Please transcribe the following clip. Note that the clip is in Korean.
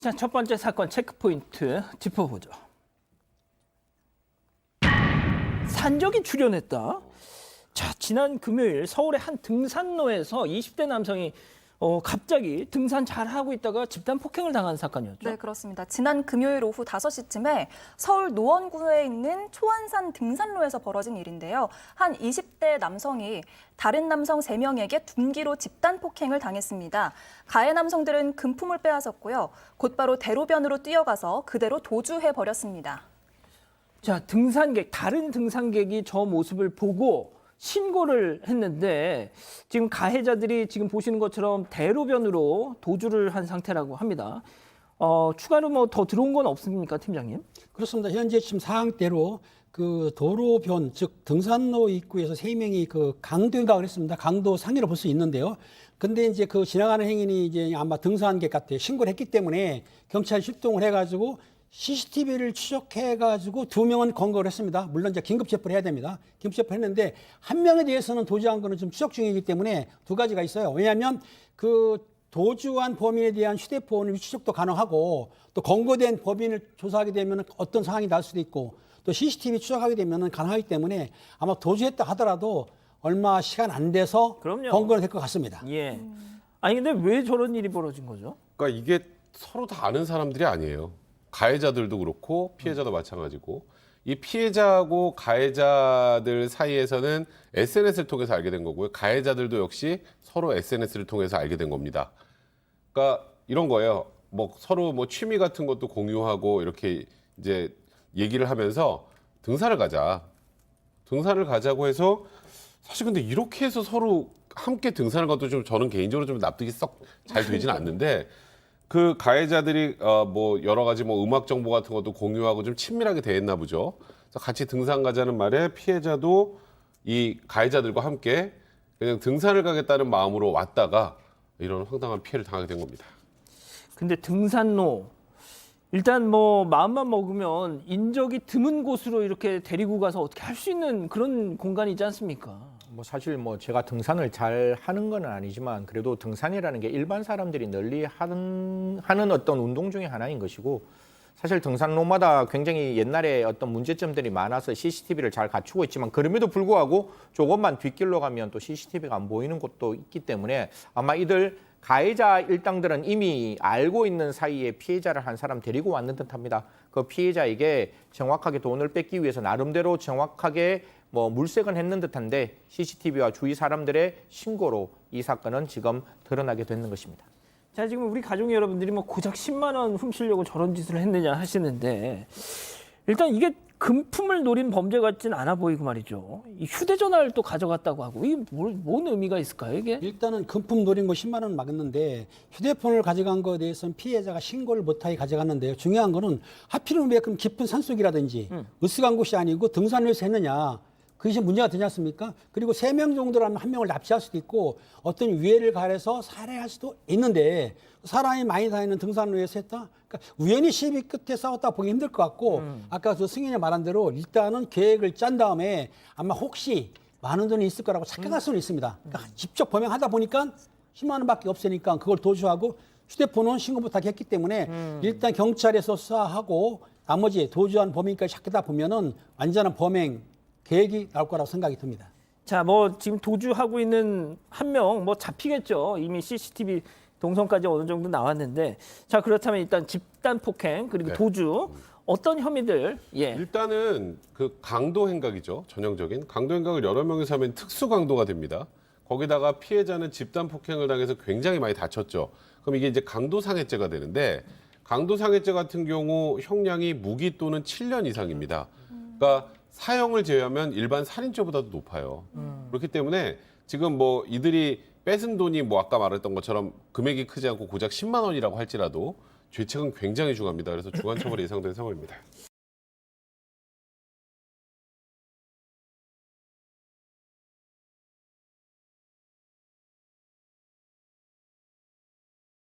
자, 첫 번째 사건 체크포인트 짚어보죠. 산적이 출연했다. 자, 지난 금요일 서울의 한 등산로에서 20대 남성이 갑자기 등산 잘하고 있다가 집단 폭행을 당한 사건이었죠. 네, 그렇습니다. 지난 금요일 오후 5시쯤에 서울 노원구에 있는 초안산 등산로에서 벌어진 일인데요. 한 20대 남성이 다른 남성 3명에게 둔기로 집단 폭행을 당했습니다. 가해 남성들은 금품을 빼앗았고요. 곧바로 대로변으로 뛰어가서 그대로 도주해버렸습니다. 자, 다른 등산객이 저 모습을 보고 신고를 했는데 지금 가해자들이 지금 보시는 것처럼 대로변으로 도주를 한 상태라고 합니다. 추가로 뭐 더 들어온 건 없습니까, 팀장님? 그렇습니다. 현재 지금 사항대로 그 도로변, 즉 등산로 입구에서 3명이 그 강도인가 그랬습니다. 강도 상해로 볼 수 있는데요. 근데 이제 그 지나가는 행인이 이제 아마 등산객 같아 신고를 했기 때문에 경찰이 출동을 해가지고 CCTV를 추적해가지고 2명은 검거를 했습니다. 물론 이제 긴급 체포를 해야 됩니다. 긴급 체포를 했는데 한 명에 대해서는 도주한 거는 좀 추적 중이기 때문에 2가지가 있어요. 왜냐하면 그 도주한 범인에 대한 휴대폰을 추적도 가능하고 또 검거된 범인을 조사하게 되면 어떤 상황이 날 수도 있고 또 CCTV 추적하게 되면 가능하기 때문에 아마 도주했다 하더라도 얼마 시간 안 돼서 검거는 될 것 같습니다. 예. 아니 근데 왜 저런 일이 벌어진 거죠? 그러니까 이게 서로 다 아는 사람들이 아니에요. 가해자들도 그렇고 피해자도 마찬가지고 이 피해자하고 가해자들 사이에서는 SNS를 통해서 알게 된 거고요. 가해자들도 역시 서로 SNS를 통해서 알게 된 겁니다. 그러니까 이런 거예요. 뭐 서로 뭐 취미 같은 것도 공유하고 이렇게 이제 얘기를 하면서 등산을 가자고 해서 사실 근데 이렇게 해서 서로 함께 등산을 가도 좀 저는 개인적으로 좀 납득이 썩 잘 되지는 않는데 그 가해자들이 뭐 여러 가지 뭐 음악 정보 같은 것도 공유하고 좀 친밀하게 대했나 보죠. 그래서 같이 등산 가자는 말에 피해자도 이 가해자들과 함께 그냥 등산을 가겠다는 마음으로 왔다가 이런 황당한 피해를 당하게 된 겁니다. 근데 등산로 일단 뭐 마음만 먹으면 인적이 드문 곳으로 이렇게 데리고 가서 어떻게 할 수 있는 그런 공간이지 않습니까? 뭐 사실 뭐 제가 등산을 잘 하는 건 아니지만 그래도 등산이라는 게 일반 사람들이 널리 하는 어떤 운동 중에 하나인 것이고 사실 등산로마다 굉장히 옛날에 어떤 문제점들이 많아서 CCTV를 잘 갖추고 있지만 그럼에도 불구하고 조금만 뒷길로 가면 또 CCTV가 안 보이는 곳도 있기 때문에 아마 이들 가해자 일당들은 이미 알고 있는 사이에 피해자를 한 사람 데리고 왔는 듯합니다. 그 피해자에게 정확하게 돈을 뺏기 위해서 나름대로 정확하게 뭐 물색은 했는 듯한데 CCTV와 주위 사람들의 신고로 이 사건은 지금 드러나게 됐는 것입니다. 자, 지금 우리 가족 여러분들이 뭐 고작 10만 원 훔치려고 저런 짓을 했느냐 하시는데 일단 이게 금품을 노린 범죄 같진 않아 보이고 말이죠. 이 휴대전화를 또 가져갔다고 하고 이게 뭔 의미가 있을까요, 이게? 일단은 금품 노린 거 10만 원 맞는데 휴대폰을 가져간 거에 대해서는 피해자가 신고를 못하게 가져갔는데요. 중요한 거는 하필이면 왜 그럼 깊은 산속이라든지 으스간 곳이 아니고 등산로에서 했느냐. 그것이 문제가 되지 않습니까? 그리고 3명 정도라면 1명을 납치할 수도 있고 어떤 위해를 가해서 살해할 수도 있는데 사람이 많이 다니는 등산로에서 했다? 그러니까 우연히 시비 끝에 싸웠다 보기 힘들 것 같고 아까 저 승인이 말한 대로 일단은 계획을 짠 다음에 아마 혹시 많은 돈이 있을 거라고 착각할 수는 있습니다. 그러니까 직접 범행하다 보니까 10만 원밖에 없으니까 그걸 도주하고 휴대폰은 신고 못하게 했기 때문에 일단 경찰에서 수사하고 나머지 도주한 범인까지 찾다 보면은 완전한 범행 계획이 나올 거라고 생각이 듭니다. 자, 뭐 지금 도주하고 있는 한 명 뭐 잡히겠죠. 이미 CCTV 동선까지 어느 정도 나왔는데 자, 그렇다면 일단 집단 폭행 그리고 네. 도주 어떤 혐의들? 예. 일단은 그 강도 행각이죠. 전형적인 강도 행각을 여러 명이서 하면 특수 강도가 됩니다. 거기다가 피해자는 집단 폭행을 당해서 굉장히 많이 다쳤죠. 그럼 이게 이제 강도 상해죄가 되는데 강도 상해죄 같은 경우 형량이 무기 또는 7년 이상입니다. 그러니까 사형을 제외하면 일반 살인죄보다도 높아요. 그렇기 때문에 지금 뭐 이들이 뺏은 돈이 뭐 아까 말했던 것처럼 금액이 크지 않고 고작 10만 원이라고 할지라도 죄책은 굉장히 중합니다. 그래서 중한 처벌이 예상되는 상황입니다.